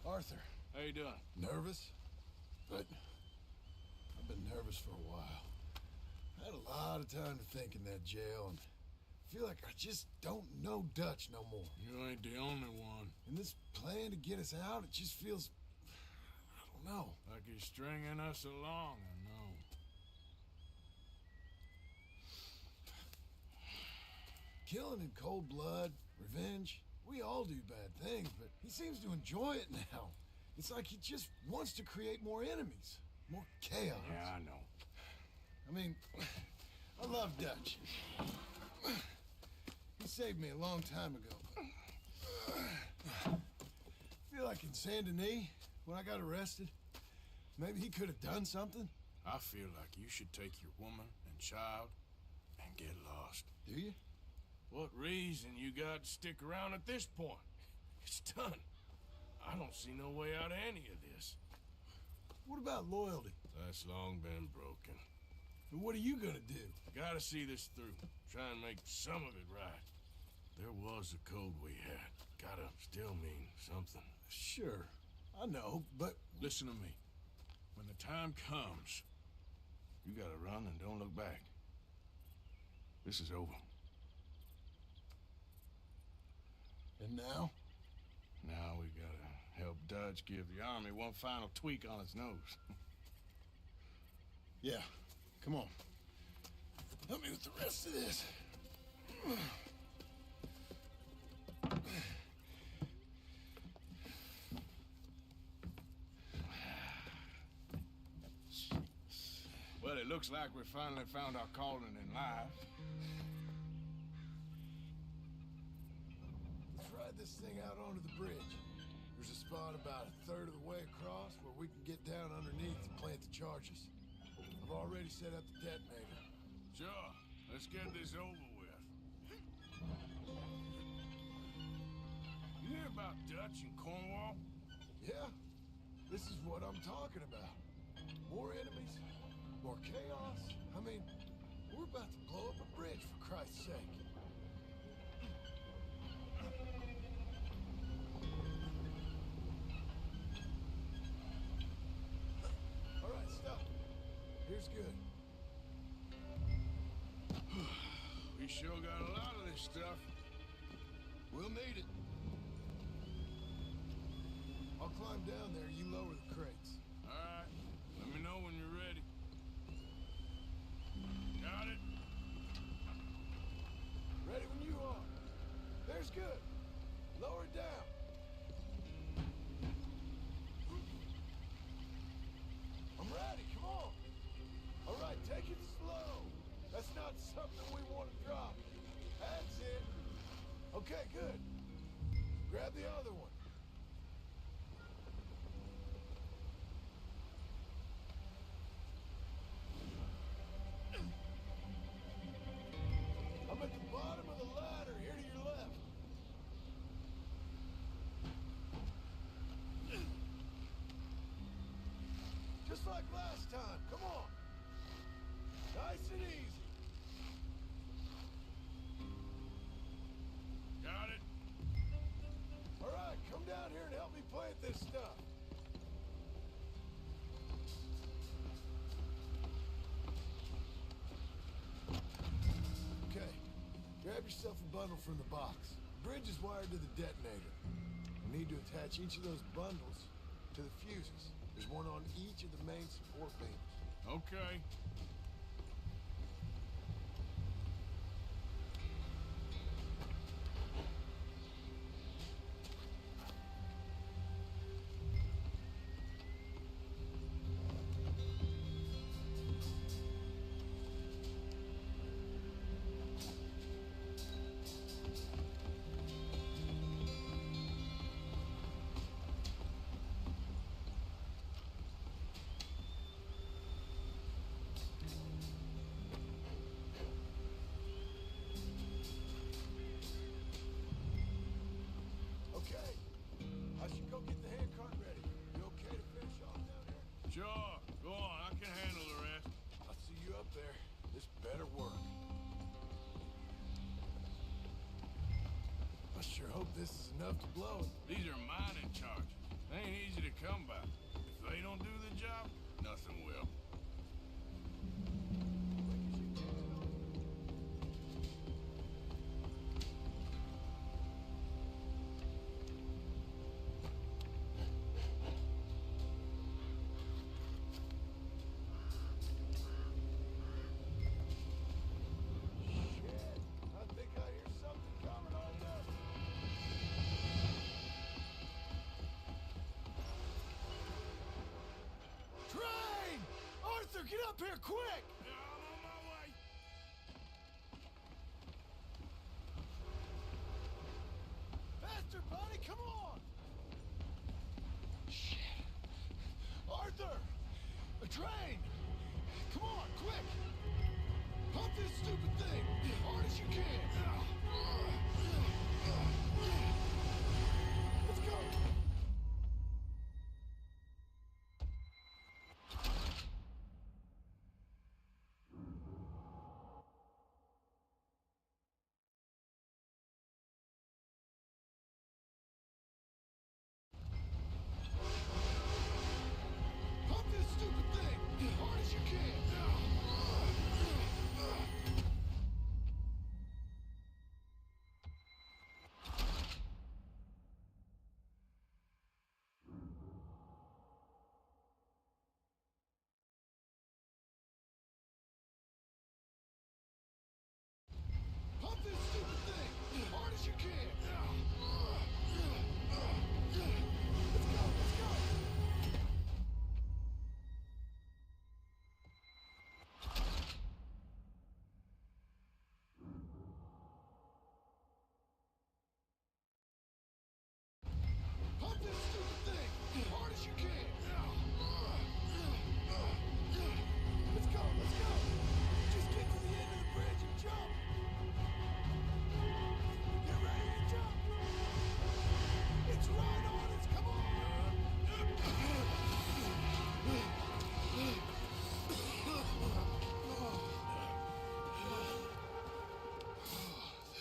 Arthur. How you doing? Nervous? But I've been nervous for a while. I had a lot of time to think in that jail, and I feel like I just don't know Dutch no more. You ain't the only one. And this plan to get us out, it just feels... I don't know. Like he's stringing us along, I know. Killing in cold blood, revenge, we all do bad things, but he seems to enjoy it now. It's like he just wants to create more enemies, more chaos. Yeah, I know. I mean, I love Dutch. He saved me a long time ago. I feel like in Saint Denis, when I got arrested, maybe he could have done something. I feel like you should take your woman and child and get lost. Do you? What reason you got to stick around at this point? It's done. I don't see no way out of any of this. What about loyalty? That's long been broken. And what are you gonna do? Gotta see this through. Try and make some of it right. There was a code we had. Gotta still mean something. Sure, I know, but... Listen to me. When the time comes, you gotta run and don't look back. This is over. And now? Now we gotta help Dutch give the army one final tweak on its nose. Yeah, come on. Help me with the rest of this. Well, it looks like we finally found our calling in life. Let's ride this thing out onto the bridge. There's a spot about a third of the way across where we can get down underneath and plant the charges. I've already set up the detonator. Sure. Let's get this over with. You hear about Dutch and Cornwall? Yeah, this is what I'm talking about. More enemies, more chaos. I mean, we're about to blow up a bridge, for Christ's sake. All right, stop. Here's good. We sure got a lot of this stuff. We'll need it. I'll climb down there, you lower the crates. All right. Let me know when you're ready. Got it? Ready when you are. There's good. Lower it down. I'm ready, come on. All right, take it slow. That's not something we want to drop. That's it. Okay, good. Grab the other one. I'm at the bottom of the ladder, here to your left. Just like last time, come on. Nice and easy. Got it? All right, come down here and help me plant this stuff. Okay, grab yourself a bundle from the box. The bridge is wired to the detonator. You need to attach each of those bundles to the fuses. There's one on each of the main support beams. Okay. I should go get the handcart ready. You okay to finish off down here? Sure. Go on. I can handle the rest. I'll see you up there. This better work. I sure hope this is enough to blow it. These are mining charges. They ain't up here, quick! Yeah, I'm on my way. Faster, buddy, come on! Shit. Arthur! A train! Come on, quick! Pump this stupid thing! Hard as you can! Let's go! Pump this stupid thing! Hard as you can! Pump this stupid thing! Hard as you can! Let's go, let's go! Pump this stupid thing! Hard as you can! Let's go, let's go! Just get to the end of the bridge and jump! Get ready to jump! It's right on us, come on!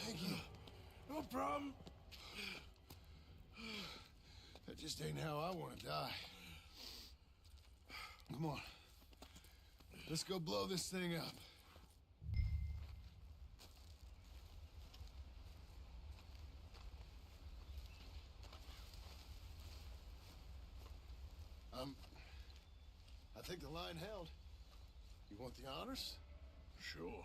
Thank you. No problem. That just ain't how I want to die. Come on. Let's go blow this thing up. I think the line held. You want the honors? Sure.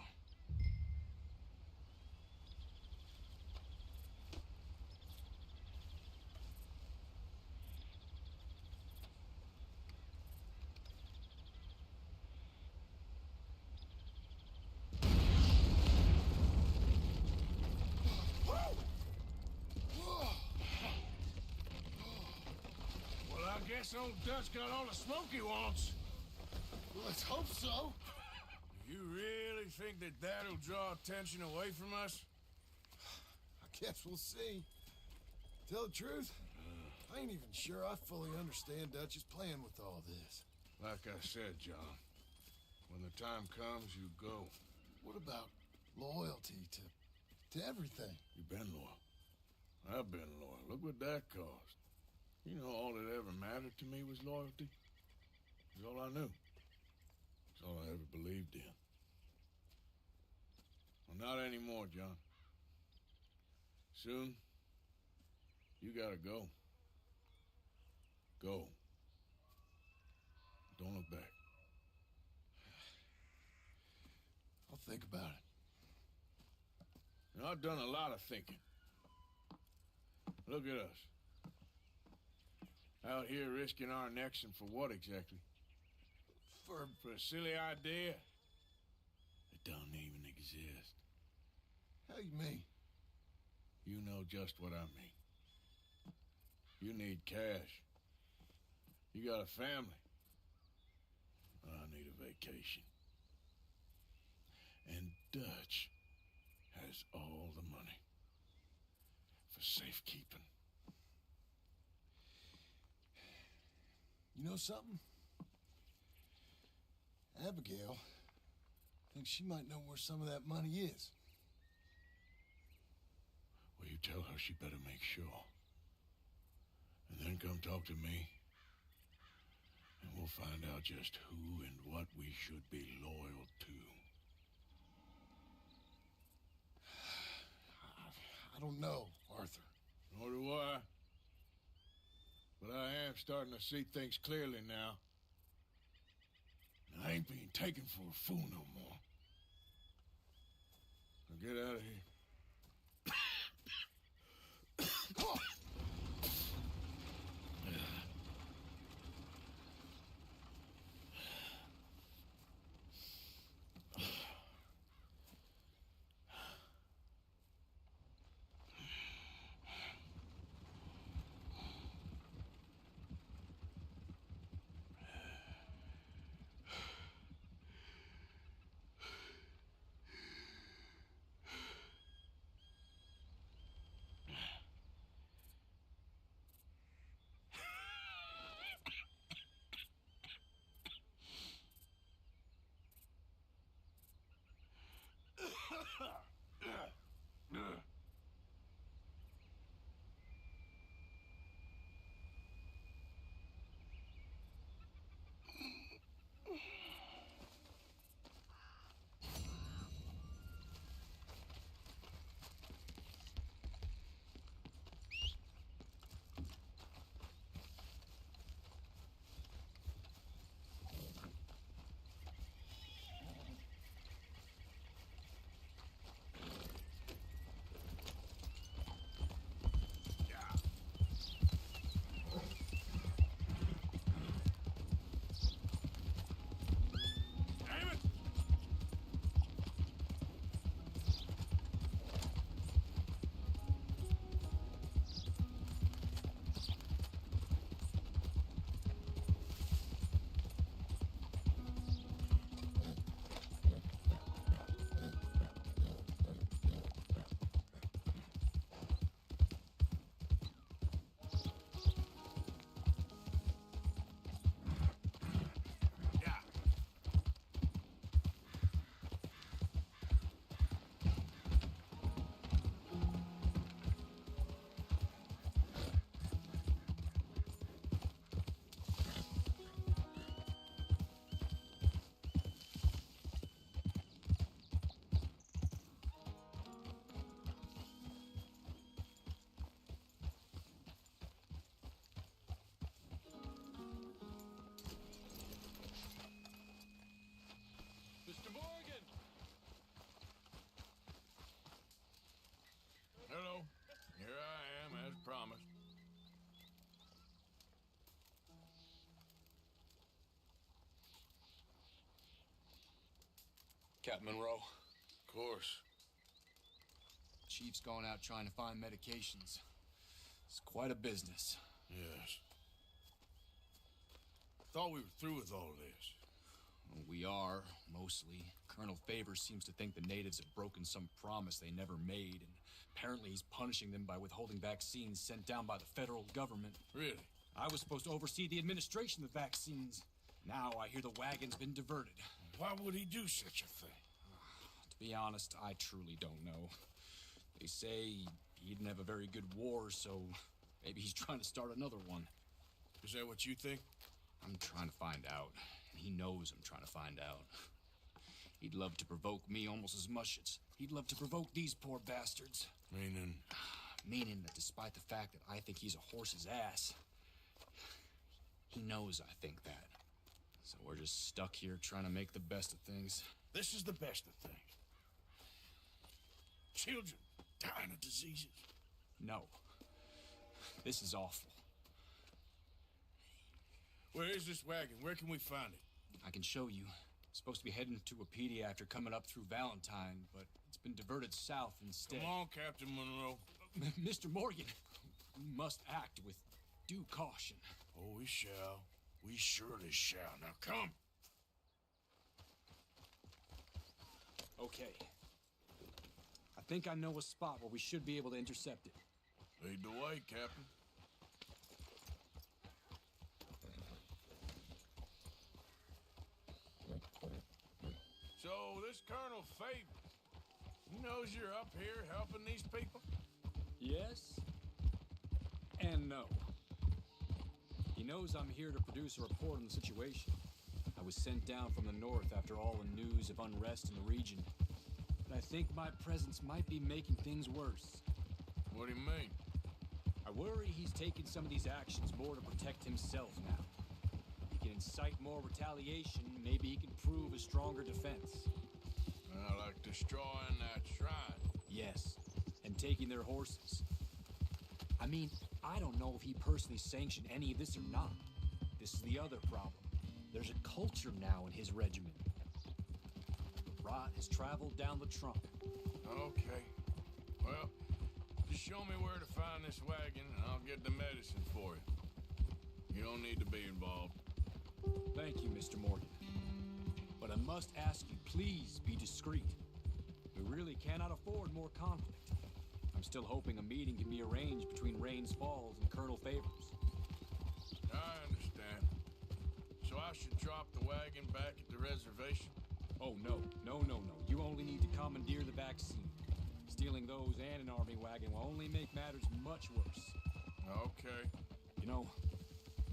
Well, I guess old Dutch got all the smoke he wants. Well, let's hope so. You really think that that'll draw attention away from us? I guess we'll see. Tell the truth, I ain't even sure I fully understand Dutch's plan with all this. Like I said, John, when the time comes, you go. What about loyalty to everything? You've been loyal. I've been loyal. Look what that cost. You know, all that ever mattered to me was loyalty. It's all I knew. It's all I ever believed in. Well, not anymore, John. Soon, you gotta go. Go. Don't look back. I'll think about it. You know, I've done a lot of thinking. Look at us. Out here risking our necks, and for what exactly? For a silly idea that don't even exist. How you mean? You know just what I mean. You need cash. You got a family. I need a vacation. And Dutch has all the money for safekeeping. You know something? Abigail thinks she might know where some of that money is. Well, you tell her she better make sure. And then come talk to me. And we'll find out just who and what we should be loyal to. I don't know, Arthur. Nor do I. But I am starting to see things clearly now. I ain't being taken for a fool no more. Now get out of here. Captain Monroe. Of course. Chief's gone out trying to find medications. It's quite a business. Yes. Thought we were through with all of this. Well, we are, mostly. Colonel Favors seems to think the natives have broken some promise they never made, and apparently he's punishing them by withholding vaccines sent down by the federal government. Really? I was supposed to oversee the administration of the vaccines. Now I hear the wagon's been diverted. Why would he do such a thing? To be honest, I truly don't know. They say he didn't have a very good war, so maybe he's trying to start another one. Is that what you think? I'm trying to find out, and he knows I'm trying to find out. He'd love to provoke me almost as much as he'd love to provoke these poor bastards. Meaning? Meaning that despite the fact that I think he's a horse's ass, he knows I think that. So we're just stuck here trying to make the best of things. This is the best of things. Children dying of diseases. No. This is awful. Where is this wagon? Where can we find it? I can show you. It's supposed to be heading to Wapiti after coming up through Valentine, but it's been diverted south instead. Come on, Captain Monroe. Mr. Morgan, we must act with due caution. Oh, we shall. We surely shall. Now come. Okay. I think I know a spot where we should be able to intercept it. Lead the way, Captain. So, this Colonel Favors, he knows you're up here helping these people? Yes and no. He knows I'm here to produce a report on the situation. I was sent down from the north after all the news of unrest in the region. But I think my presence might be making things worse. What do you mean? I worry he's taking some of these actions more to protect himself now. He can incite more retaliation, maybe he can prove a stronger defense. Like destroying that shrine. Yes, and taking their horses. I mean, I don't know if he personally sanctioned any of this or not. This is the other problem. There's a culture now in his regiment. The rot has traveled down the trunk. Okay. Well, just show me where to find this wagon and I'll get the medicine for you. You don't need to be involved. Thank you, Mr. Morgan. But I must ask you, please be discreet. We really cannot afford more conflict. I'm still hoping a meeting can be arranged between Rains Falls and Colonel Favors. I understand. So I should drop the wagon back at the reservation? Oh, no. No. You only need to commandeer the vaccine. Stealing those and an army wagon will only make matters much worse. Okay. You know,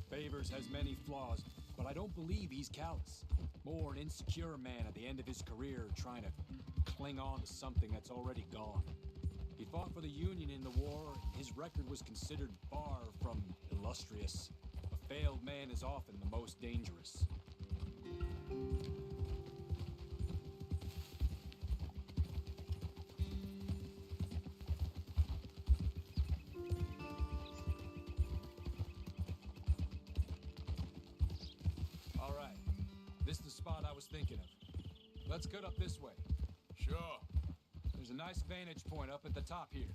Favors has many flaws, but I don't believe he's callous. More an insecure man at the end of his career trying to cling on to something that's already gone. He fought for the Union in the war, and his record was considered far from illustrious. A failed man is often the most dangerous. All right. This is the spot I was thinking of. Let's cut up this way. Sure. There's a nice vantage point up at the top here.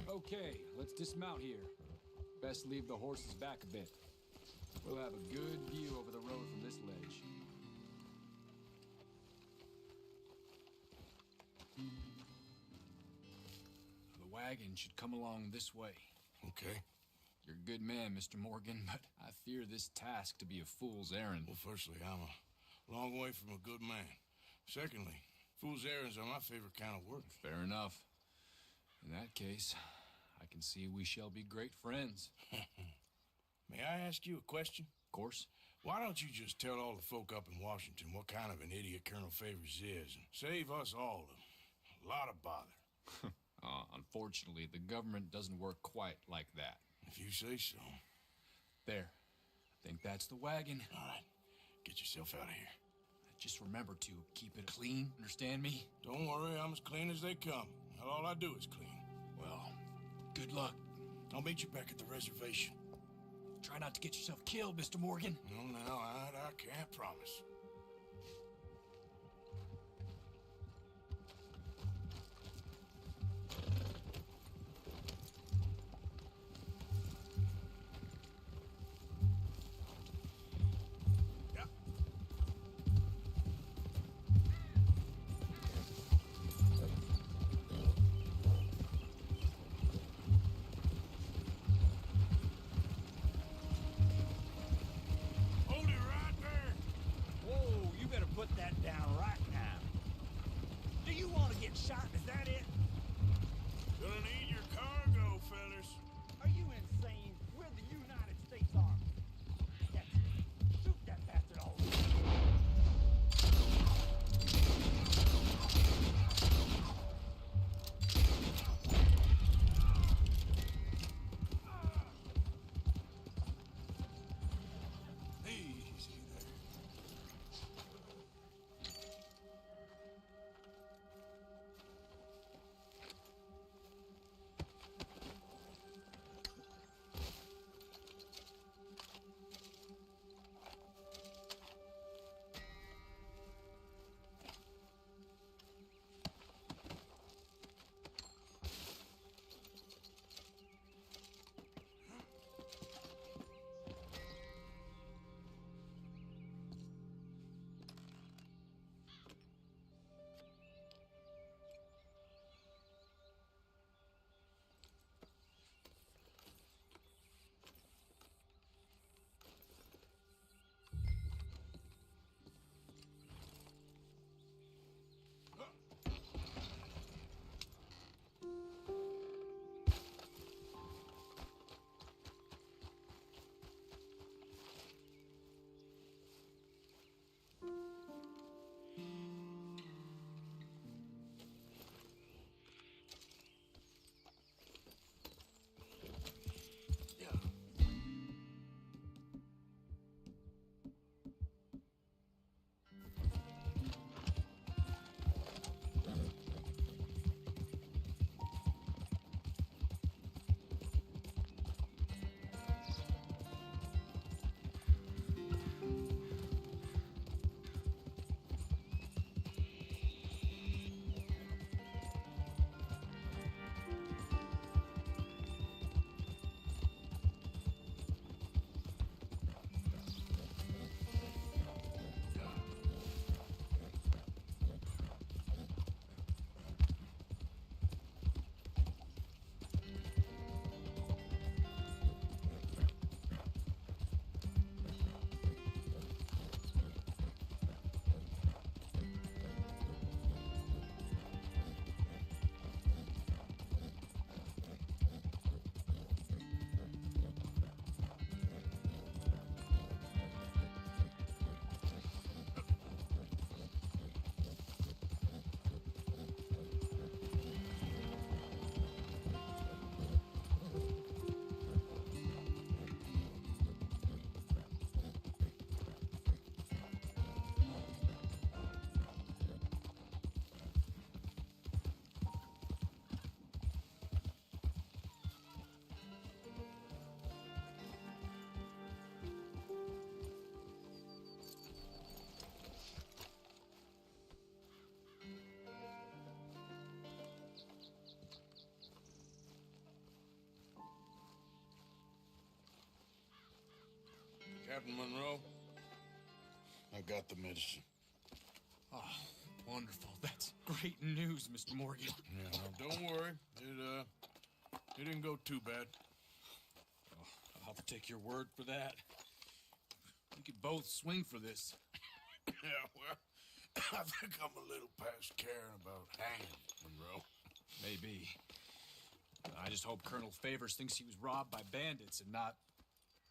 Okay, let's dismount here. Best leave the horses back a bit. We'll have a good view over the road from this ledge. The wagon should come along this way. Okay. You're a good man, Mr. Morgan, but I fear this task to be a fool's errand. Well, firstly, I'm a long way from a good man. Secondly, fool's errands are my favorite kind of work. Fair enough. In that case, I can see we shall be great friends. May I ask you a question? Of course. Why don't you just tell all the folk up in Washington what kind of an idiot Colonel Favors is and save us all a A lot of bother. Unfortunately, the government doesn't work quite like that. If you say so. There. I think that's the wagon. All right. Get yourself out of here. Just remember to keep it clean, understand me? Don't worry, I'm as clean as they come. All I do is clean. Well, good luck. I'll meet you back at the reservation. Try not to get yourself killed, Mr. Morgan. No, I can't promise. Shot, is that it? Gonna need your cargo, fellas. Are you insane? We're the United States Army. That's it. Shoot that bastard all over. Easy there. Captain Monroe, I got the medicine. Oh, wonderful. That's great news, Mr. Morgan. Yeah, no, don't worry. It didn't go too bad. Oh, I'll have to take your word for that. We could both swing for this. Yeah, well, I think I'm a little past caring about hanging, Monroe. Maybe. I just hope Colonel Favors thinks he was robbed by bandits and not...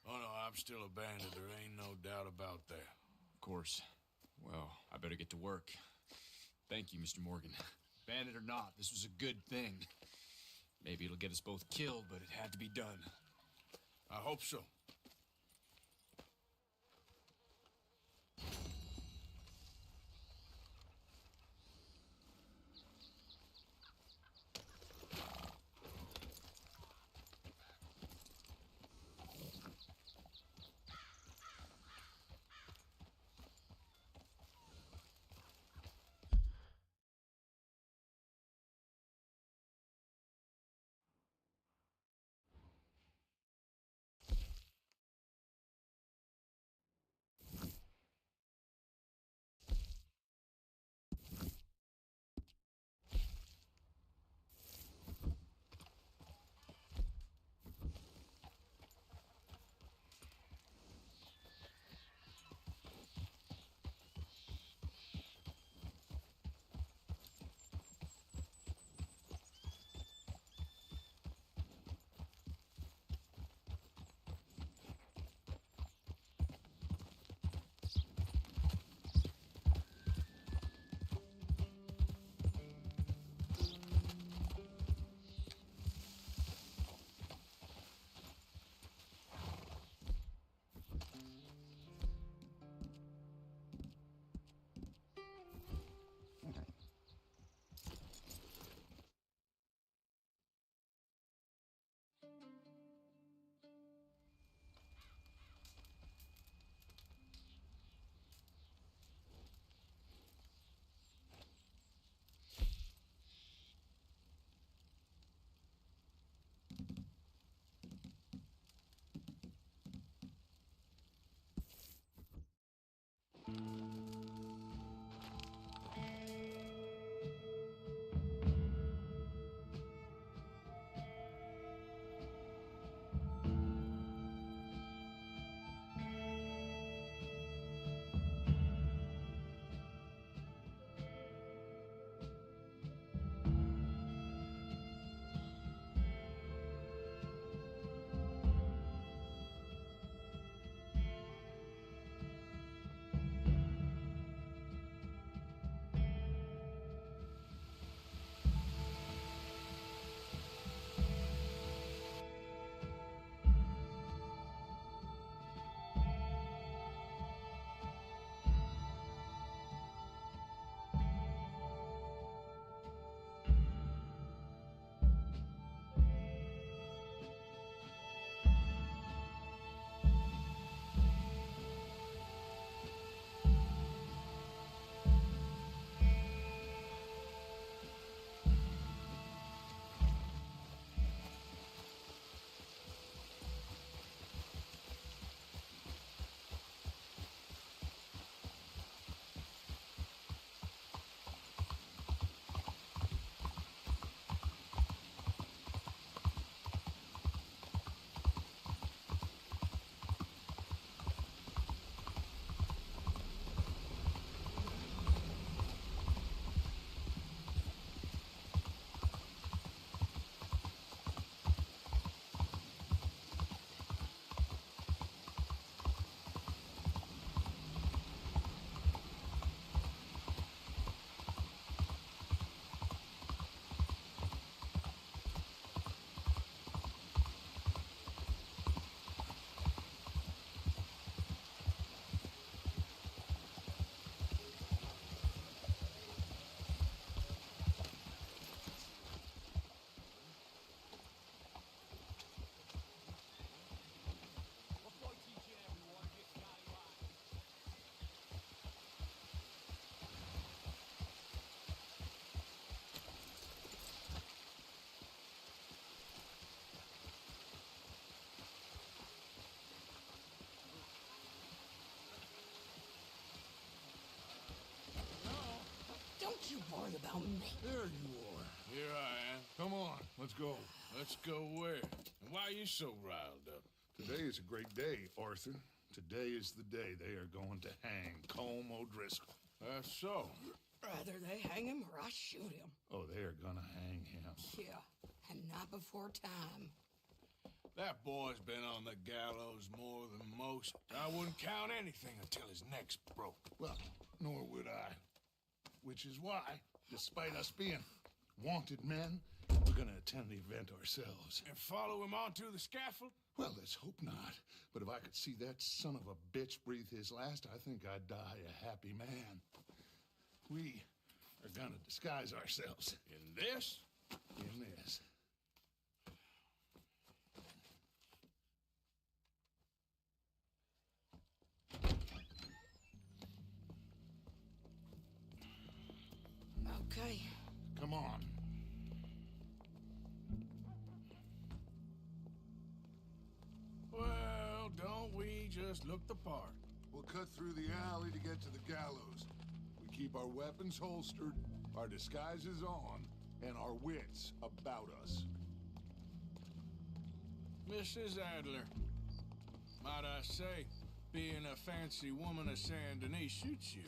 Oh, no, I'm still a bandit. There ain't no doubt about that. Of course. Well, I better get to work. Thank you, Mr. Morgan. Bandit or not, this was a good thing. Maybe it'll get us both killed, but it had to be done. I hope so. Don't you worry about me. There you are. Here I am. Come on, let's go. Let's go where? And why are you so riled up? Today is a great day, Arthur. Today is the day they are going to hang Colm O'Driscoll. That's so. Rather they hang him or I shoot him. Oh, they are gonna hang him. Yeah, and not before time. That boy's been on the gallows more than most. I wouldn't count anything until his neck's broke. Well, nor would I. Which is why Despite us being wanted men, we're gonna attend the event ourselves. And follow him onto the scaffold? Well, let's hope not. But if I could see that son of a bitch breathe his last, I think I'd die a happy man. We are gonna disguise ourselves. In this? In this. Okay. Come on. Well, don't we just look the part? We'll cut through the alley to get to the gallows. We keep our weapons holstered, our disguises on, and our wits about us. Mrs. Adler, might I say, being a fancy woman of Saint Denis suits you.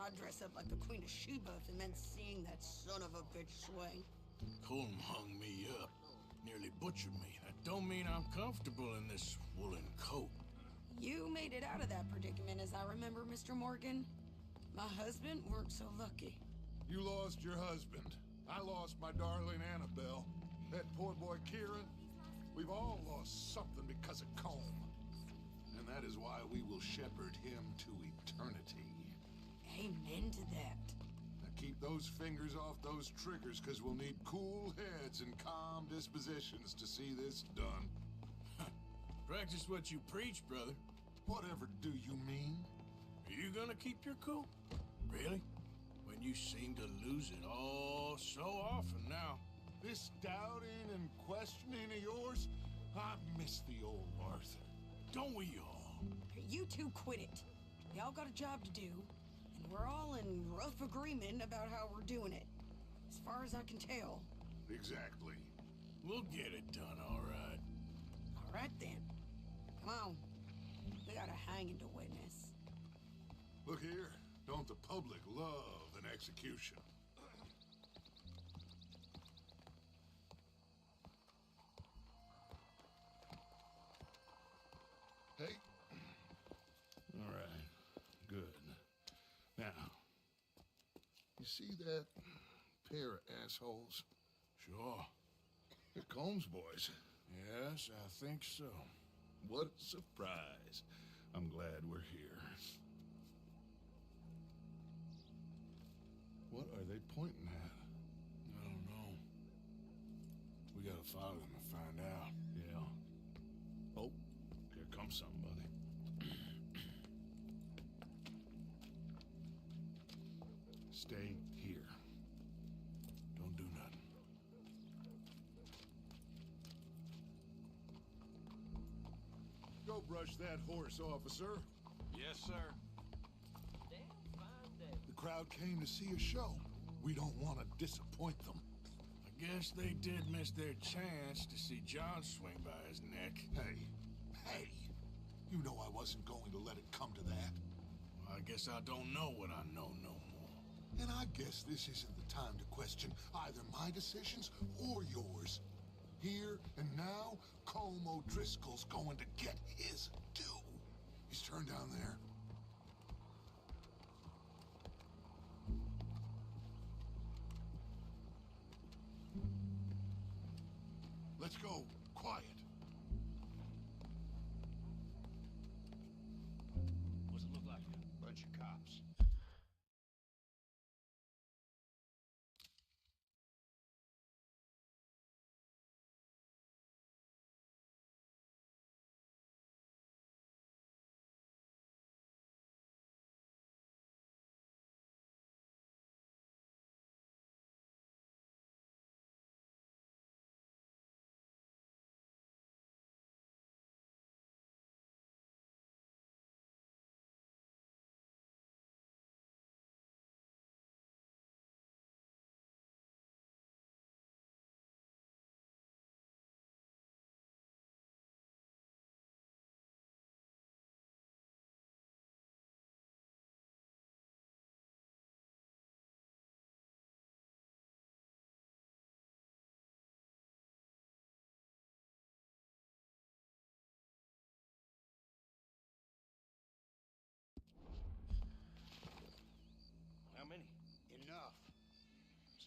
I'd dress up like the Queen of Sheba if it meant seeing that son of a bitch swing. Colm hung me up, nearly butchered me. That don't mean I'm comfortable in this woolen coat. You made it out of that predicament, as I remember, Mr. Morgan. My husband weren't so lucky. You lost your husband. I lost my darling Annabelle. That poor boy Kieran. We've all lost something because of Colm. And that is why we will shepherd him to eternity. Amen to that. Now keep those fingers off those triggers, because we'll need cool heads and calm dispositions to see this done. Practice what you preach, brother. Whatever do you mean? Are you gonna keep your cool? Really? When you seem to lose it all so often now. This doubting and questioning of yours, I miss the old Arthur. Don't we all? You two quit it. Y'all got a job to do, and we're all in rough agreement about how we're doing it. As far as I can tell. Exactly. We'll get it done, all right. All right, then. Come on. We got a hanging to witness. Look here, don't the public love an execution? Hey. All right, good. Now, you see that pair of assholes? Sure. They're Combs boys. Yes, I think so. What a surprise. I'm glad we're here. What are they pointing at? I don't know. We gotta follow them and find out. Yeah. Oh, here comes somebody. Stay here. Don't do nothing. Go brush that horse, officer. Yes, sir. Damn fine day. The crowd came to see a show. We don't want to disappoint them. I guess they did miss their chance to see John swing by his neck. Hey, you know I wasn't going to let it come to that. Well, I guess I don't know what I know no more. And I guess this isn't the time to question either my decisions or yours. Here and now, Colm O'Driscoll's going to get his due. He's turned down there. Let's go. Quiet. What's it look like? Bunch of cops.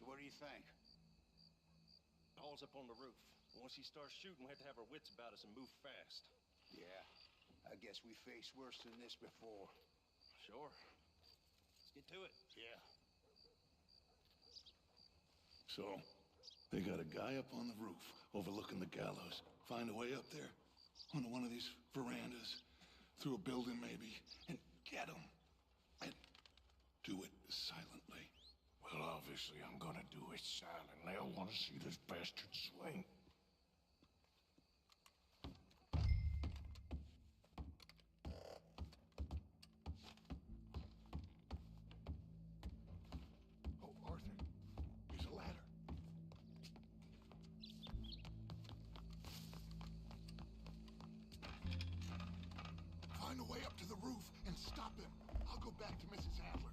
So what do you think? Paul's up on the roof. Once he starts shooting, we have to have our wits about us and move fast. Yeah, I guess we faced worse than this before. Sure. Let's get to it. Yeah. So, they got a guy up on the roof overlooking the gallows. Find a way up there, onto one of these verandas, through a building maybe, and get him. And do it silently. Well, obviously I'm gonna do it silently. I want to see this bastard swing. Oh, Arthur, there's a ladder. Find a way up to the roof and stop him. I'll go back to Mrs. Adler.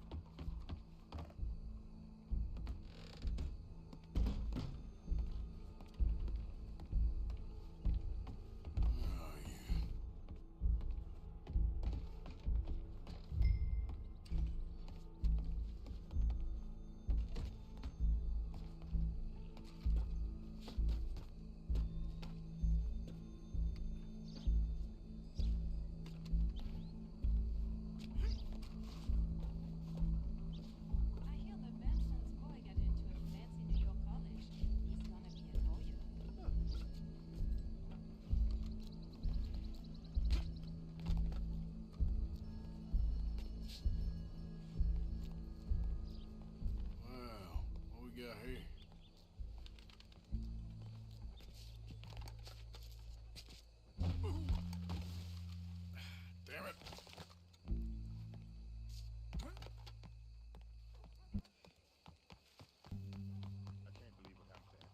Oh, yeah. I hear that Benson's boy got into a fancy New York college. He's gonna be a lawyer. Well, what we got here? Damn it. I can't believe what happened there.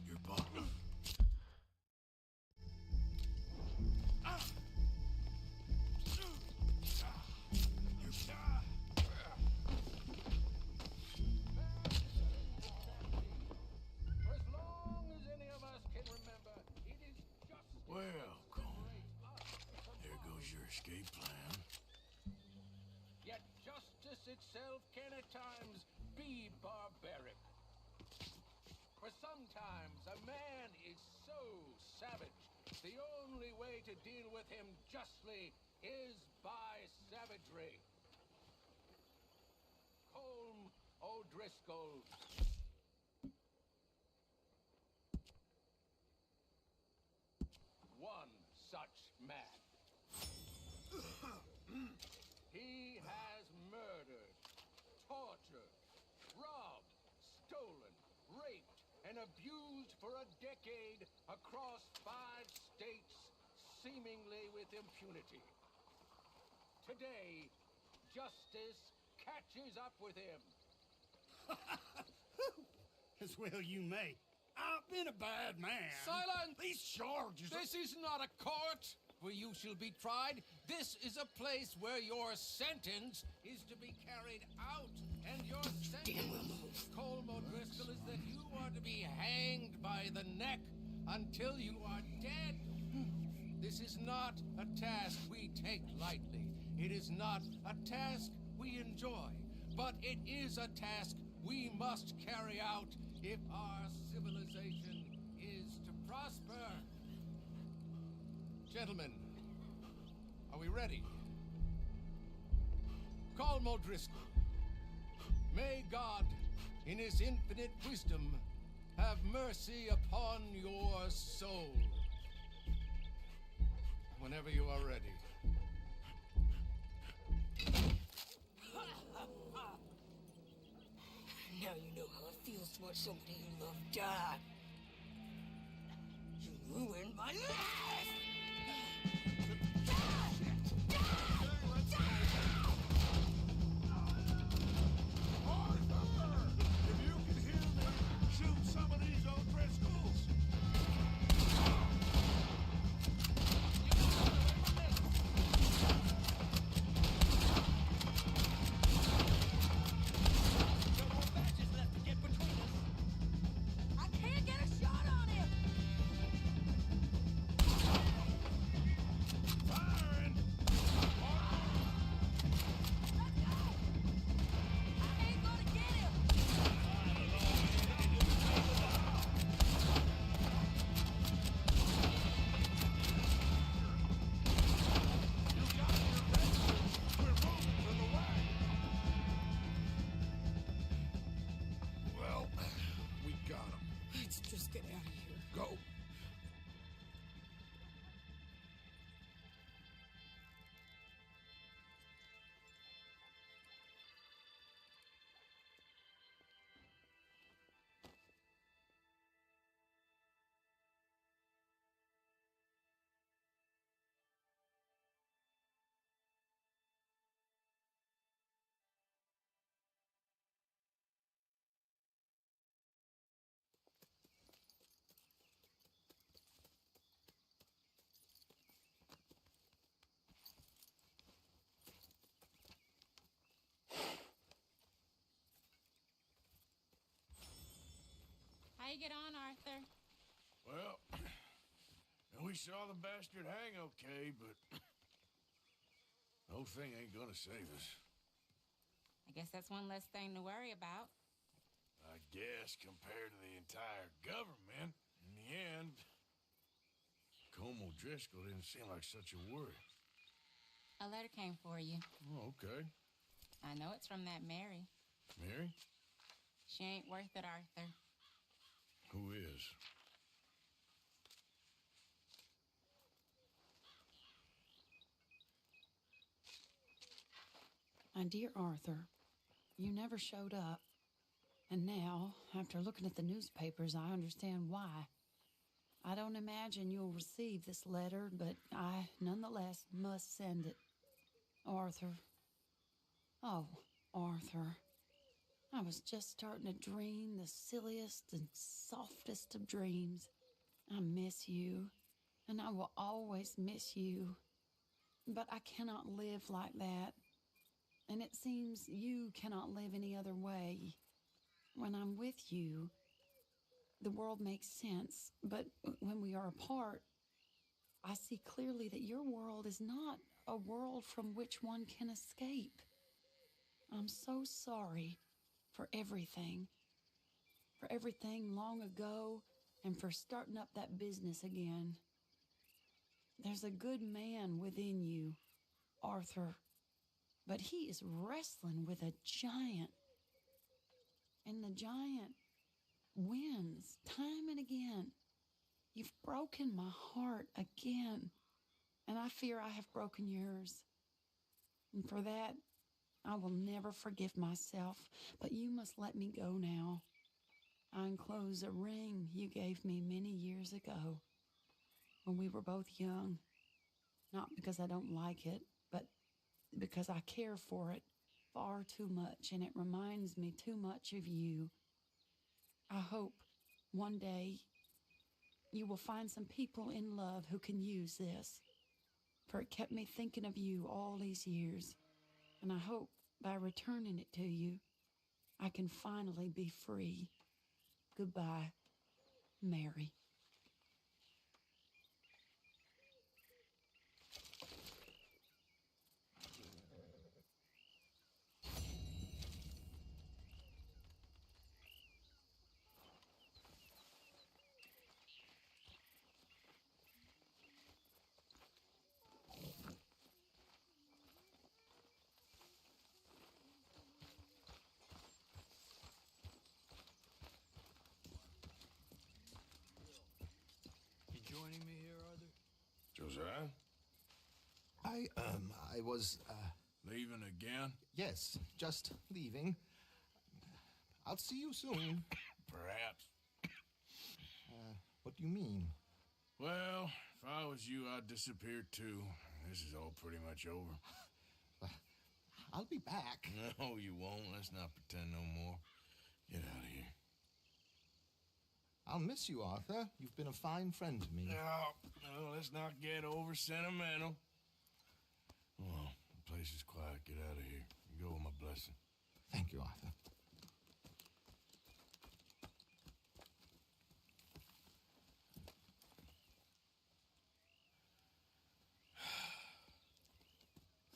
Your button. For as long as any of us can remember, it is justice. Well, Cole, there goes your escape plan. Yet justice itself can at times be barbaric. For sometimes a man is so savage, the only way to deal with him justly is by savagery. Colm O'Driscoll. One such man. He has murdered, tortured, robbed, stolen, raped, and abused for a decade across 5 states, seemingly with impunity. Today, justice catches up with him. As well you may. I've been a bad man. Silence! These charges This is not a court where you shall be tried. This is a place where your sentence is to be carried out. And your sentence, Colm O'Driscoll, is that you are to be hanged by the neck until you are dead. This is not a task we take lightly. It is not a task we enjoy. But it is a task we must carry out if our civilization is to prosper. Gentlemen, are we ready? Colm O'Driscoll, may God, in his infinite wisdom, have mercy upon your soul. Whenever you are ready. Now you know how it feels to watch somebody you love die. You ruined my life! Arthur! If you can hear me, shoot some of these O'Driscolls! I can't get a shot on him! Firing! Let's go! I ain't gonna get him! We're moving for the wagon! Well, we got him. Let's just get out of here. Go. How you get on, Arthur? Well, we saw the bastard hang okay, but the whole thing ain't gonna save us. I guess that's one less thing to worry about. I guess compared to the entire government, in the end, Colm O'Driscoll didn't seem like such a worry. A letter came for you. Oh, okay. I know it's from that Mary. Mary? She ain't worth it, Arthur. Who is? My dear Arthur, you never showed up. And now, after looking at the newspapers, I understand why. I don't imagine you'll receive this letter, but I nonetheless must send it. Arthur. Oh, Arthur. I was just starting to dream the silliest and softest of dreams. I miss you, and I will always miss you. But I cannot live like that. And it seems you cannot live any other way. When I'm with you, the world makes sense. But when we are apart, I see clearly that your world is not a world from which one can escape. I'm so sorry for everything. For everything long ago and for starting up that business again. There's a good man within you, Arthur. But he is wrestling with a giant. And the giant wins time and again. You've broken my heart again. And I fear I have broken yours. And for that, I will never forgive myself. But you must let me go now. I enclose a ring you gave me many years ago when we were both young. Not because I don't like it, but because I care for it far too much, and it reminds me too much of you. I hope one day you will find some people in love who can use this, for it kept me thinking of you all these years, and I hope by returning it to you, I can finally be free. Goodbye, Mary. You joining me here, Arthur? Josiah? I was, Leaving again? yes, just leaving. I'll see you soon. Perhaps. What do you mean? Well, if I was you, I'd disappear too. This is all pretty much over. I'll be back. No, you won't. Let's not pretend no more. Get out of here. I'll miss you, Arthur. You've been a fine friend to me. No, let's not get over sentimental. Well, the place is quiet. Get out of here. You go with my blessing. Thank you, Arthur.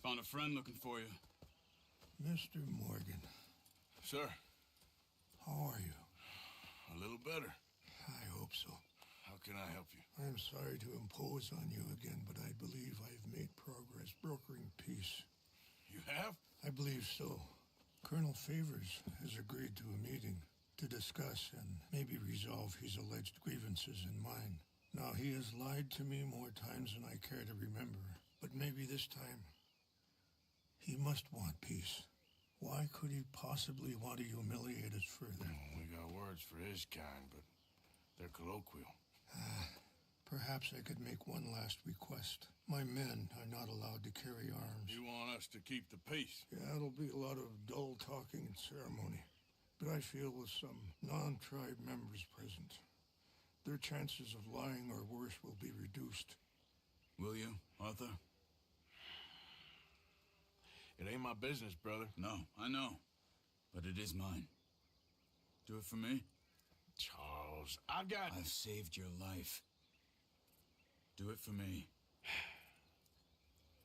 Found a friend looking for you. Mr. Morgan. Sir. How are you? A little better. I hope so. How can I help you? I'm sorry to impose on you again, but I believe I've made progress brokering peace. You have? I believe so. Colonel Favors has agreed to a meeting to discuss and maybe resolve his alleged grievances and mine. Now, he has lied to me more times than I care to remember, but maybe this time he must want peace. Why could he possibly want to humiliate us further? We got words for his kind, but they're colloquial. Perhaps I could make one last request. My men are not allowed to carry arms. You want us to keep the peace? Yeah, it'll be a lot of dull talking and ceremony. But I feel with some non-tribe members present, their chances of lying or worse will be reduced. Will you, Arthur? It ain't my business, brother. No, I know. But it is mine. Do it for me? Charles, I've saved your life. Do it for me.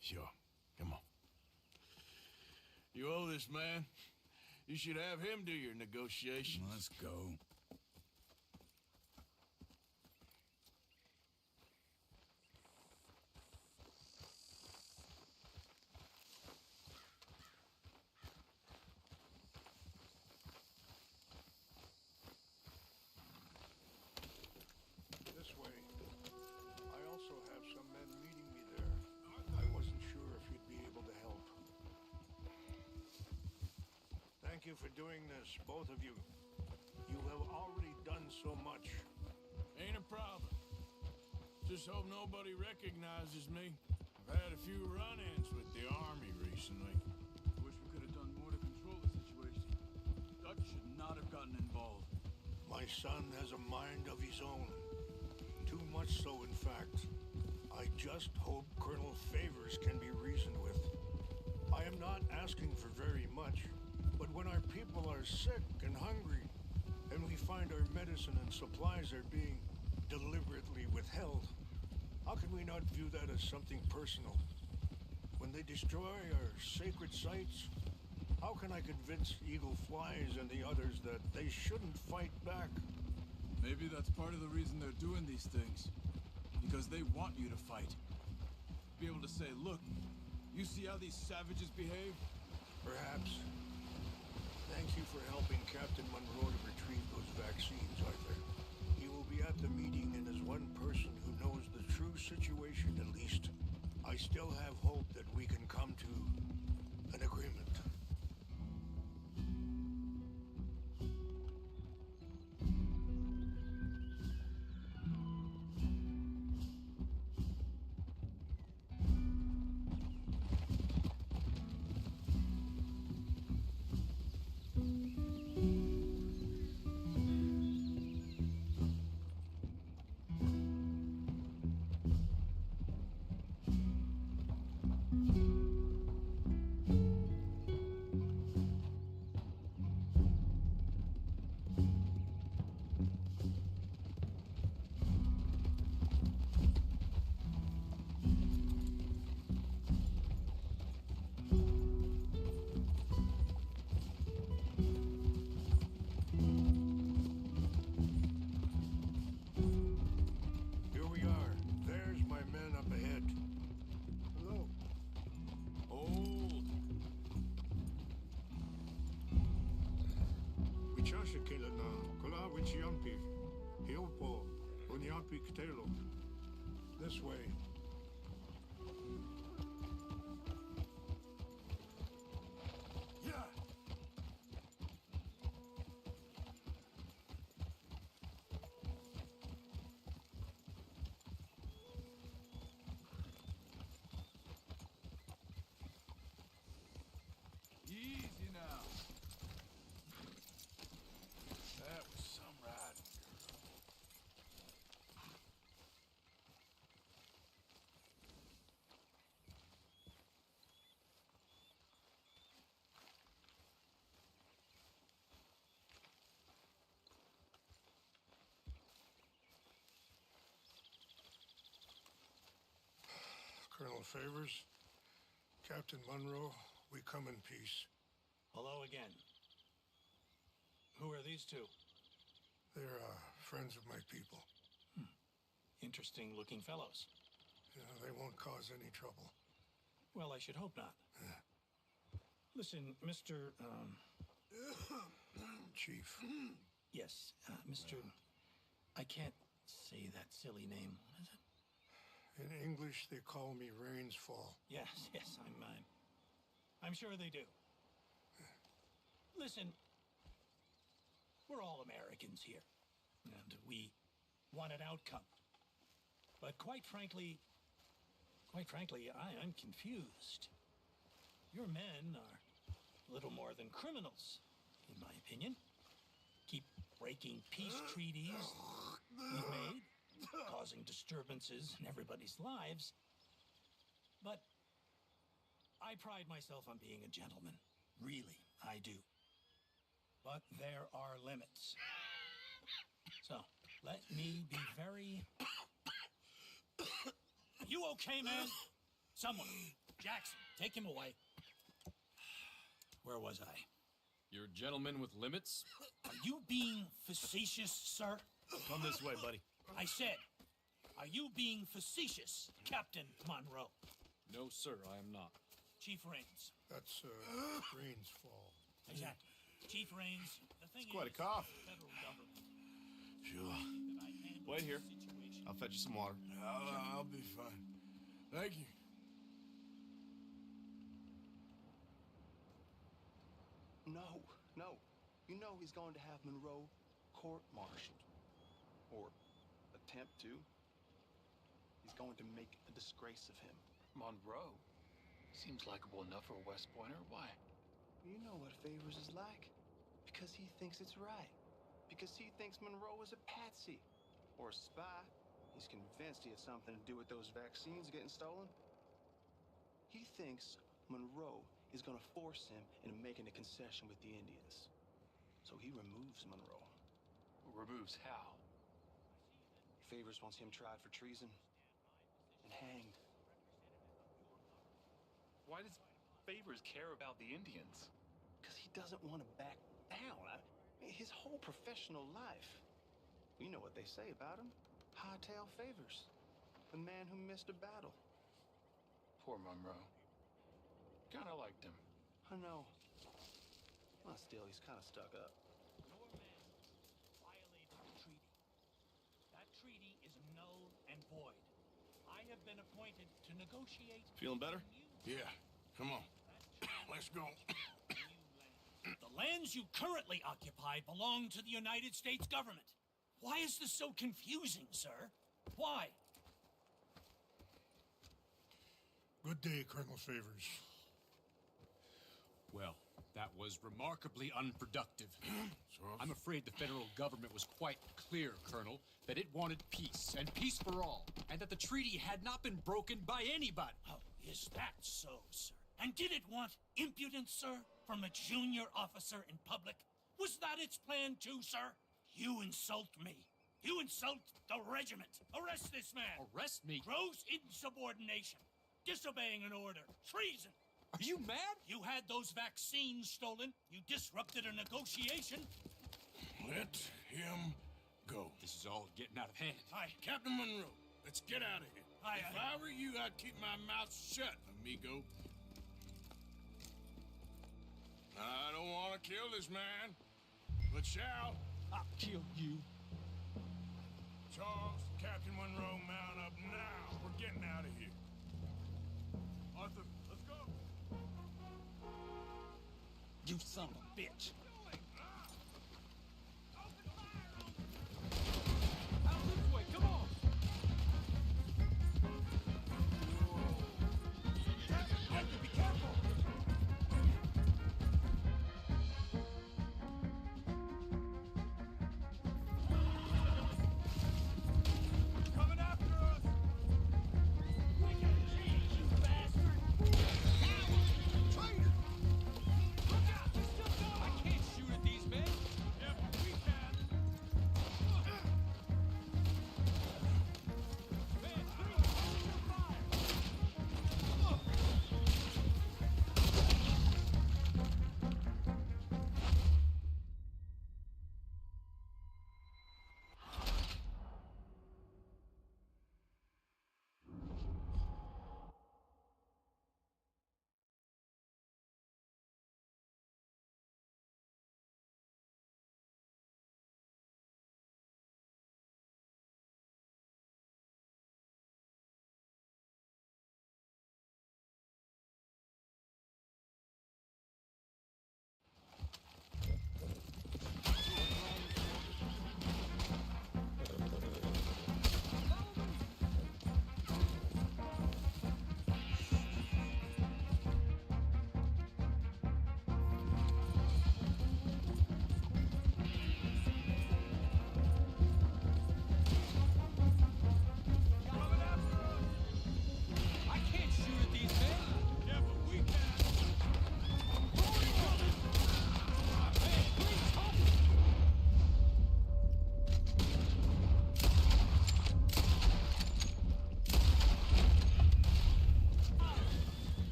Sure. Come on. You owe this man. You should have him do your negotiations. Let's go. This way. I also have some men meeting me there. I wasn't sure if you'd be able to help. Thank you for doing this, both of you. You have already done so much. Ain't a problem. Just hope nobody recognizes me. I've had a few run-ins with the army recently. Wish we could have done more to control the situation. Dutch should not have gotten involved. My son has a mind of his own. Too much so, in fact. I just hope Colonel Favors can be reasoned with. I am not asking for very much, but when our people are sick and hungry, and we find our medicine and supplies are being deliberately withheld, how can we not view that as something personal? When they destroy our sacred sites, how can I convince Eagle Flies and the others that they shouldn't fight back? Maybe that's part of the reason they're doing these things. Because they want you to fight. Be able to say, look, you see how these savages behave? Perhaps. Thank you for helping Captain Monroe to retrieve those vaccines, Arthur. He will be at the meeting, and as one person who knows the true situation at least, I still have hope that we can come to an agreement. This way. Colonel Favors. Captain Monroe, we come in peace. Hello again. Who are these two? They're friends of my people. Interesting looking fellows. Yeah, they won't cause any trouble. Well, I should hope not. Listen, Mr. Chief. Yes, Mr. I can't say that silly name. What is it? In English, they call me Rainsfall. Yes, I'm sure they do. Listen, we're all Americans here, and we want an outcome. But quite frankly, I am confused. Your men are little more than criminals, in my opinion. Keep breaking peace treaties we've made, causing disturbances in everybody's lives. But I pride myself on being a gentleman. Really, I do. But there are limits. So, let me be very... Are you okay, man? Someone. Jackson, take him away. Where was I? You're a gentleman with limits? Are you being facetious, sir? Come this way, buddy. I said, are you being facetious, Captain Monroe? No, sir, I am not. Chief Raines. That's, Rainsfall. Exactly. Chief Raines, the thing It's quite is, a cough. the federal government. Sure. that I handle Wait here. the situation. I'll fetch you some water. I'll be fine. Thank you. No. You know he's going to have Monroe court-martialed. Or attempt to. He's going to make a disgrace of him. Monroe? Seems likable enough for a West Pointer. Why? You know what Favors is like. Because he thinks it's right. Because he thinks Monroe is a patsy. Or a spy. He's convinced he had something to do with those vaccines getting stolen. He thinks Monroe is going to force him into making a concession with the Indians. So he removes Monroe. Removes how? Favors wants him tried for treason and hanged. Why does Favors care about the Indians? Because he doesn't want to back down. I mean, his whole professional life. You know what they say about him. Hightail Favors. The man who missed a battle. Poor Monroe. Kinda liked him. I know. Well, still, he's kind of stuck up. Your men violated the treaty. That treaty is null and void. I have been appointed to negotiate... Feeling better? Yeah, come on. Let's go. The lands you currently occupy belong to the United States government. Why is this so confusing, sir? Why? Good day, Colonel Favors. Well, that was remarkably unproductive. I'm afraid the federal government was quite clear, Colonel, that it wanted peace, and peace for all, and that the treaty had not been broken by anybody. Oh, is that so, sir? And did it want impudence, sir, from a junior officer in public? Was that its plan too, sir? You insult me. You insult the regiment. Arrest this man. Arrest me? Gross insubordination. Disobeying an order. Treason. Are you mad? You had those vaccines stolen. You disrupted a negotiation. Let him go. This is all getting out of hand. Hi. Captain Monroe, let's get out of here. If I were you, I'd keep my mouth shut, amigo. I don't want to kill this man, but shall. I'll kill you. Charles, Captain Monroe, mount up now. We're getting out of here. Arthur, let's go. You son of a bitch. Out this way, come on! Be careful! Coming after us! You bastard! Traitor! Look out! He's still going! I can't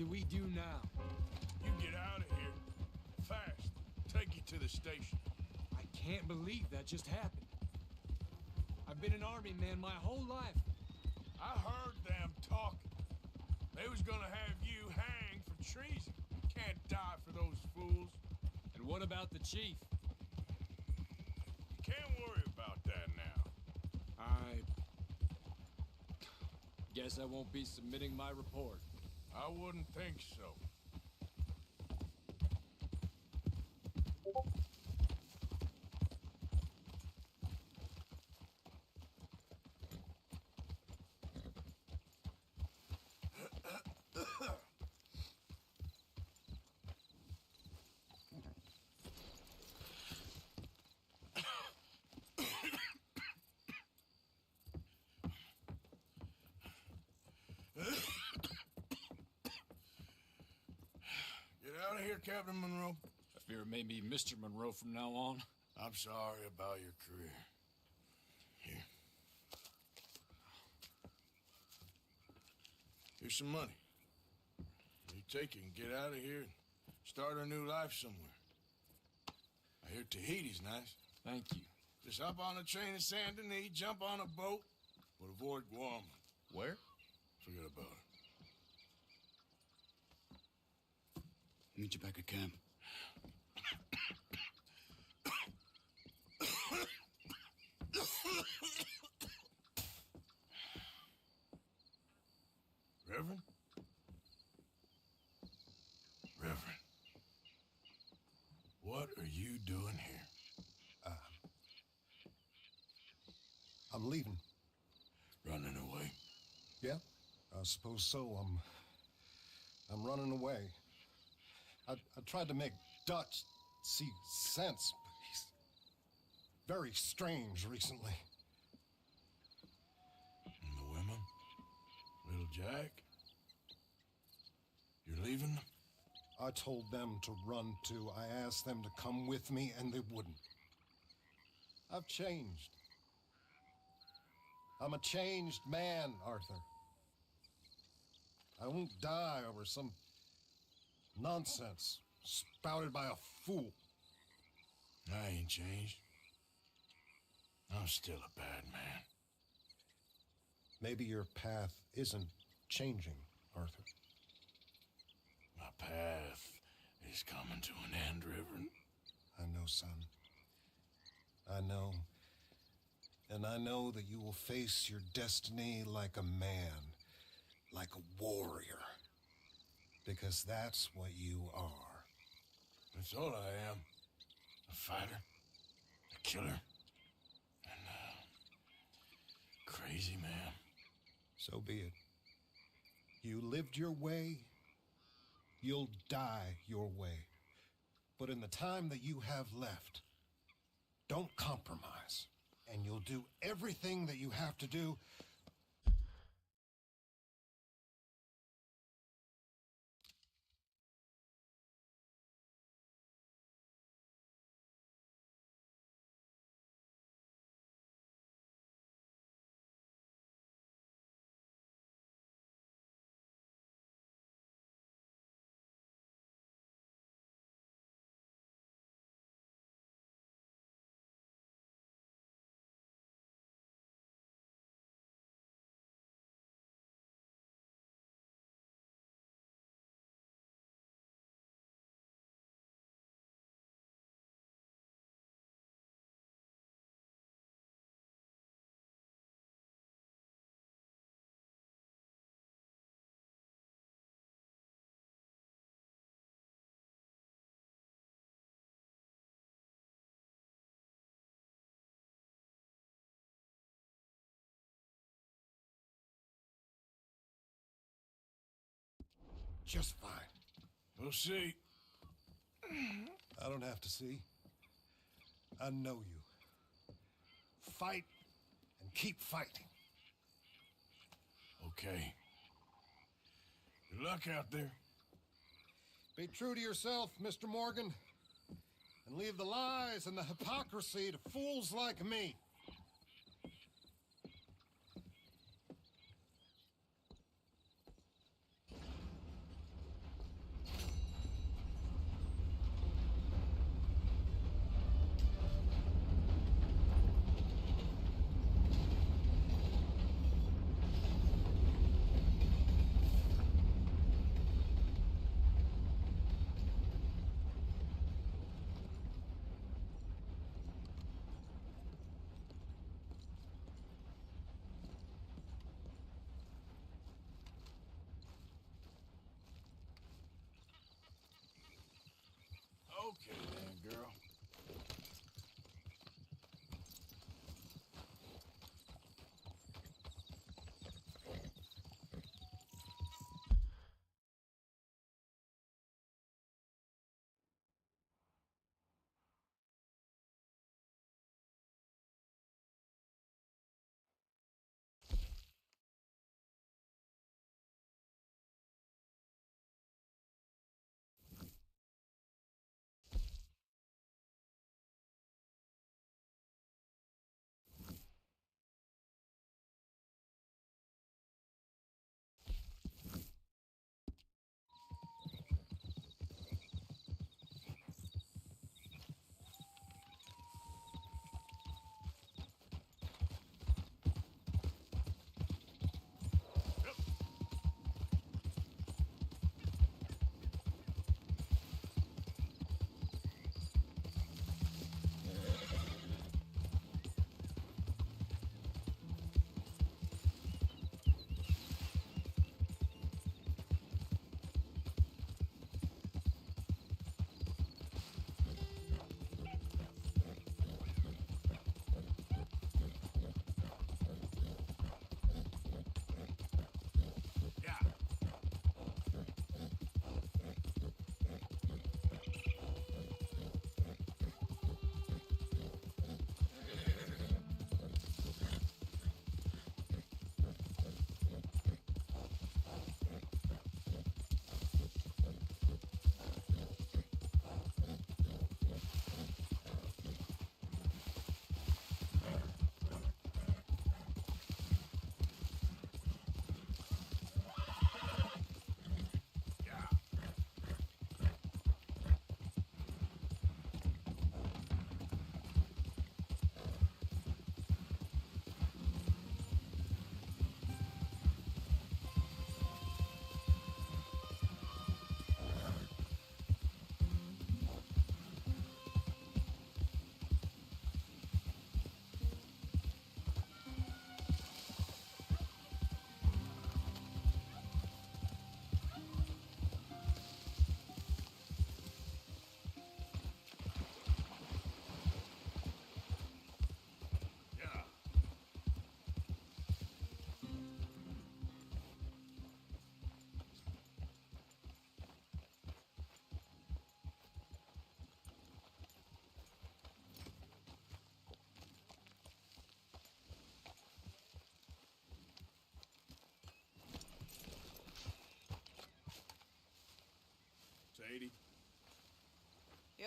do we do now? You get out of here. Fast. Take you to the station. I can't believe that just happened. I've been an army man my whole life. I heard them talking. They was gonna have you hanged for treason. Can't die for those fools. And what about the chief? You can't worry about that now. I guess I won't be submitting my report. I wouldn't think so. Get out of here, Captain Monroe. I fear it may be Mr. Monroe from now on. I'm sorry about your career. Here. Here's some money. You take it and get out of here and start a new life somewhere. I hear Tahiti's nice. Thank you. Just hop on a train to Saint Denis, jump on a boat, but avoid Guam. Where? Forget about it. Meet you back at camp. Reverend? Reverend. What are you doing here? I'm leaving. Running away? Yeah, I suppose so. I'm running away. I tried to make Dutch see sense, but he's very strange recently. And the women? Little Jack? You're leaving them? I told them to run too. I asked them to come with me, and they wouldn't. I've changed. I'm a changed man, Arthur. I won't die over some nonsense spouted by a fool. I ain't changed. I'm still a bad man. Maybe your path isn't changing, Arthur. My path is coming to an end, Reverend. I know, son. I know. And I know that you will face your destiny like a man, like a warrior. Because that's what you are. That's all I am. A fighter, a killer, and a crazy man. So be it. You lived your way, you'll die your way. But in the time that you have left, don't compromise. And you'll do everything that you have to do. Just fine. We'll see. I don't have to see. I know you. Fight and keep fighting. Okay. Good luck out there. Be true to yourself, Mr. Morgan, and leave the lies and the hypocrisy to fools like me.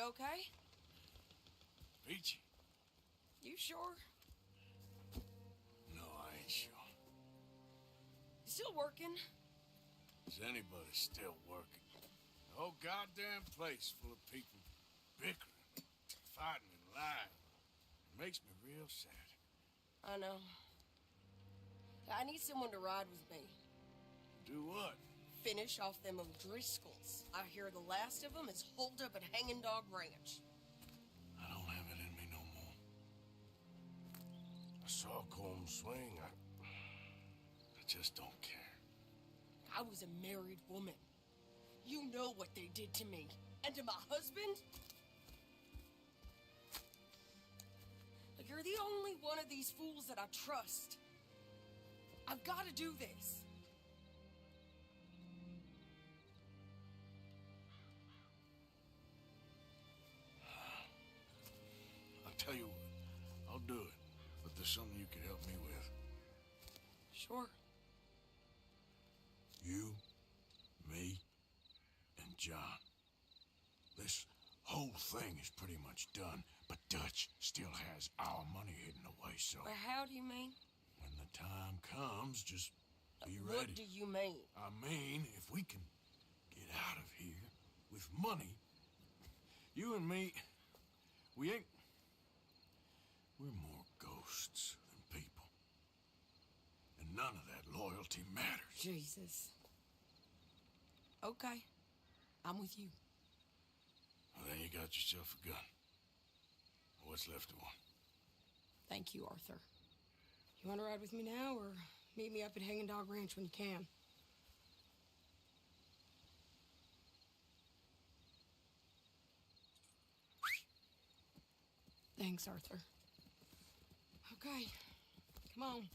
okay? Peachy? You sure? No, I ain't sure. You still working? Is anybody still working? The whole goddamn place full of people bickering, fighting, and lying. It makes me real sad. I know. I need someone to ride with me. Do what? Finish off them O'Driscolls. I hear the last of them is holed up at Hanging Dog Ranch. I don't have it in me no more. I saw Colm swing. I just don't care. I was a married woman. You know what they did to me. And to my husband? Like, you're the only one of these fools that I trust. I've got to do this. I'll tell you what. I'll do it. But there's something you can help me with. Sure. You, me, and John. This whole thing is pretty much done, but Dutch still has our money hidden away, so... But how do you mean? When the time comes, just be What ready. do you mean? I mean, if we can get out of here with money, you and me, we're more ghosts than people. And none of that loyalty matters. Jesus. Okay. I'm with you. Well, then you got yourself a gun. What's left of one? Thank you, Arthur. You want to ride with me now, or meet me up at Hanging Dog Ranch when you can? Thanks, Arthur. Okay, come on.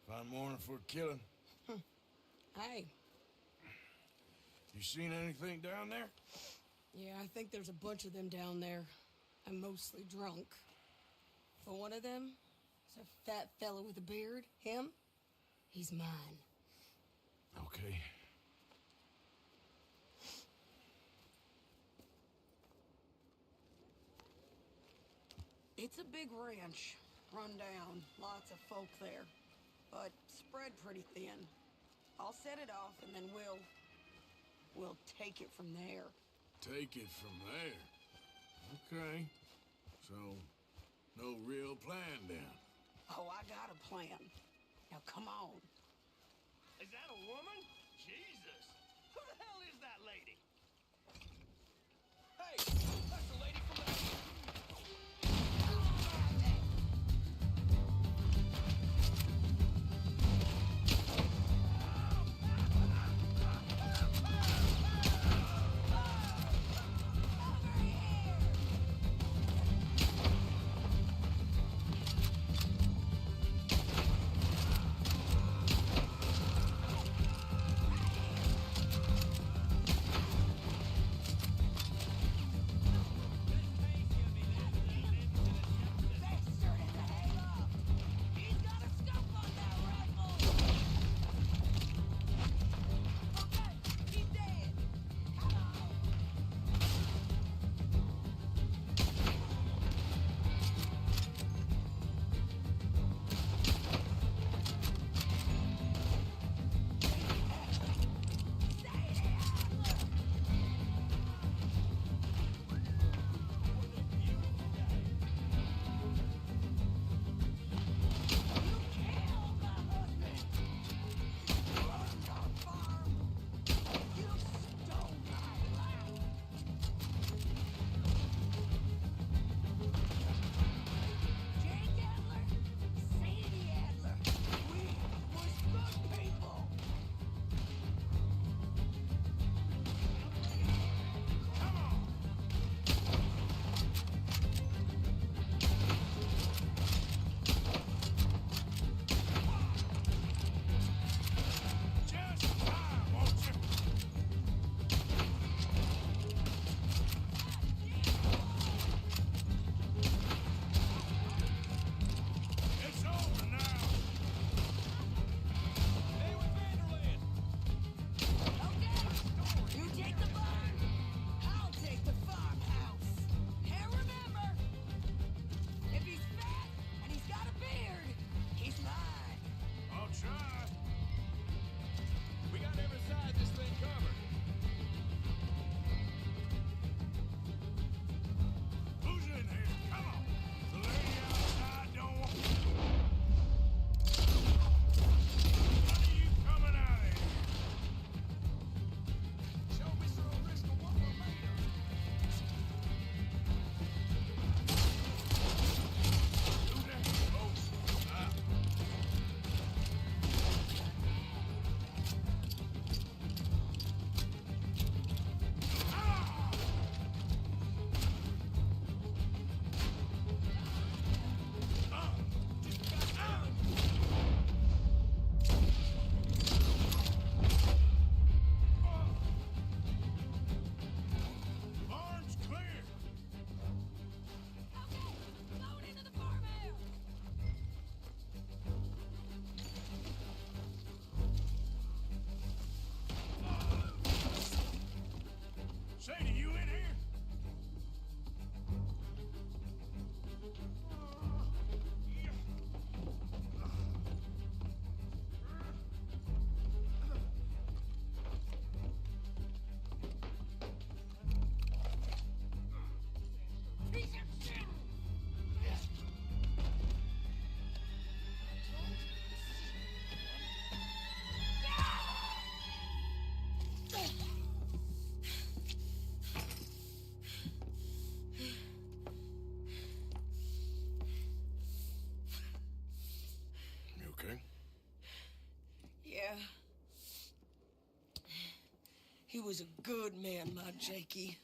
Fine morning for a killing. Hey. You seen anything down there? Yeah, I think there's a bunch of them down there. I'm mostly drunk. But one of them is a fat fella with a beard. Him? He's mine. Okay. It's a big ranch. Run down. Lots of folk there. But spread pretty thin. I'll set it off and then we'll take it from there. Take it from there. Okay. So, no real plan then? Oh, I got a plan. Now come on. Is that a woman? Jesus! Who the hell is that lady? Hey! That's the lady from the... was a good man, my Jakey.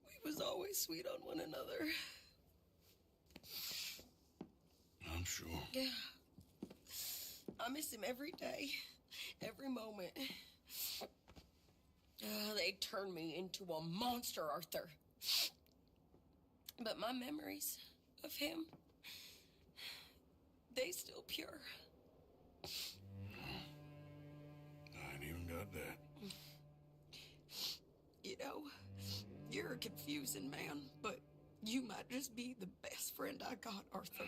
We was always sweet on one another. I'm sure. Yeah. I miss him every day, every moment. They turned me into a monster, Arthur. But my memories of him, they still pure. I ain't even got that. You know, you're a confusing man, but you might just be the best friend I got, Arthur.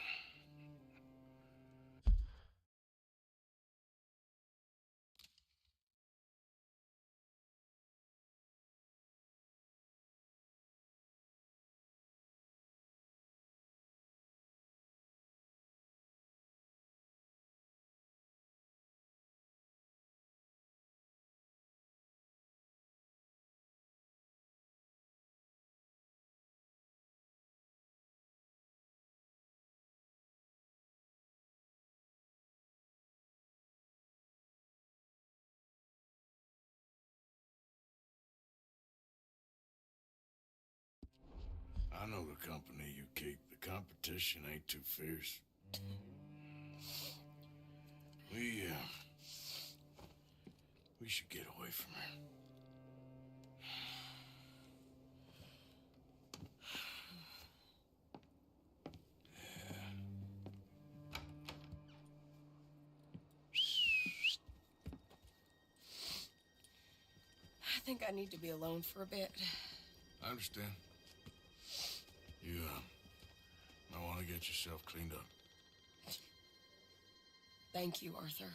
I know the company you keep. The competition ain't too fierce. We should get away from here. I think I need to be alone for a bit. I understand. You, might want to get yourself cleaned up. Thank you, Arthur.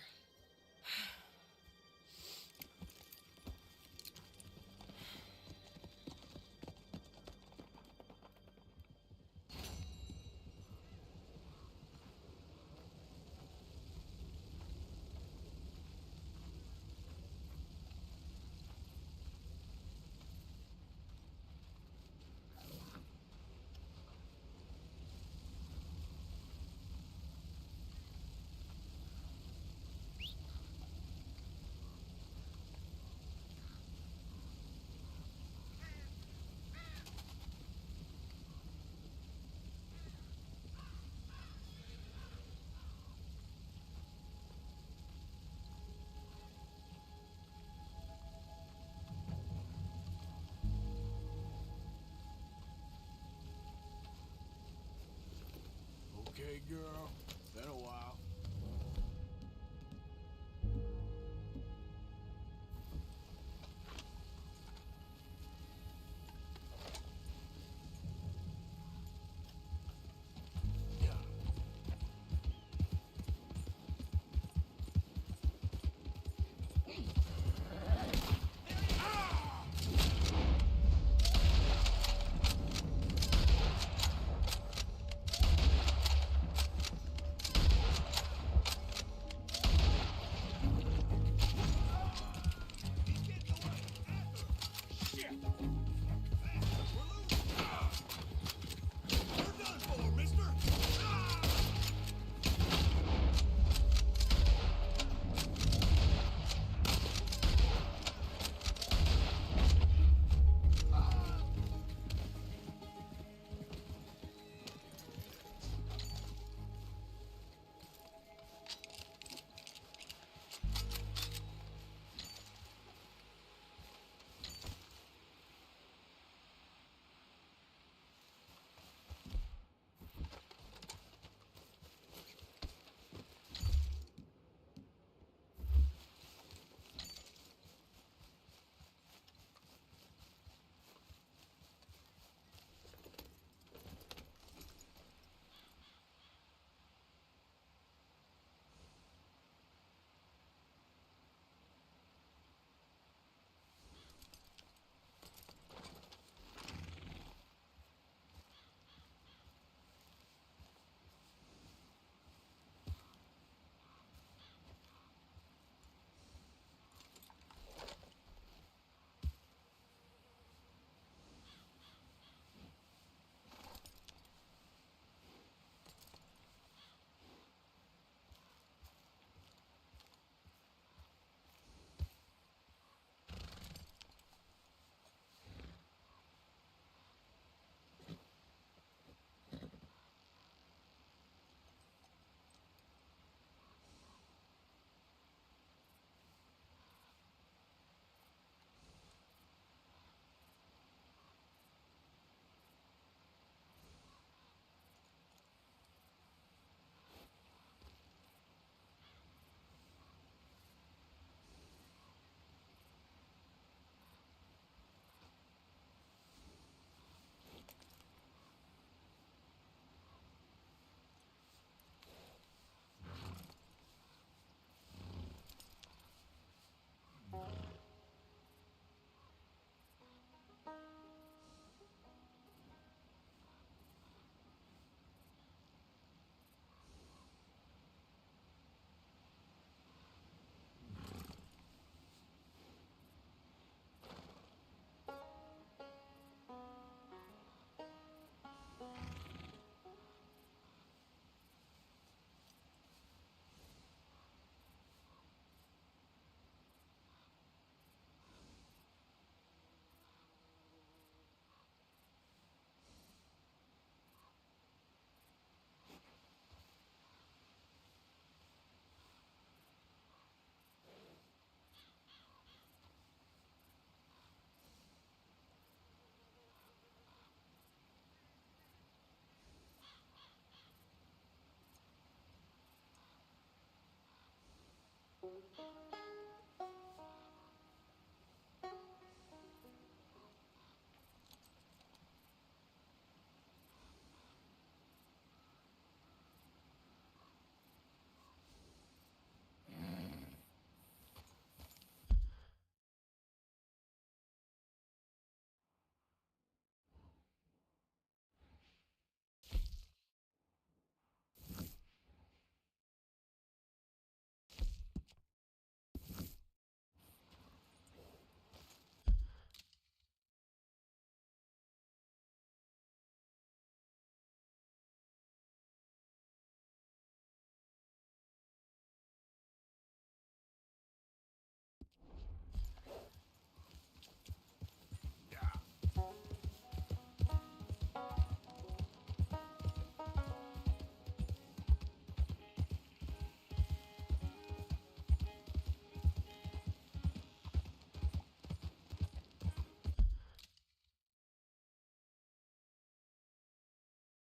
Okay, girl. Been a while.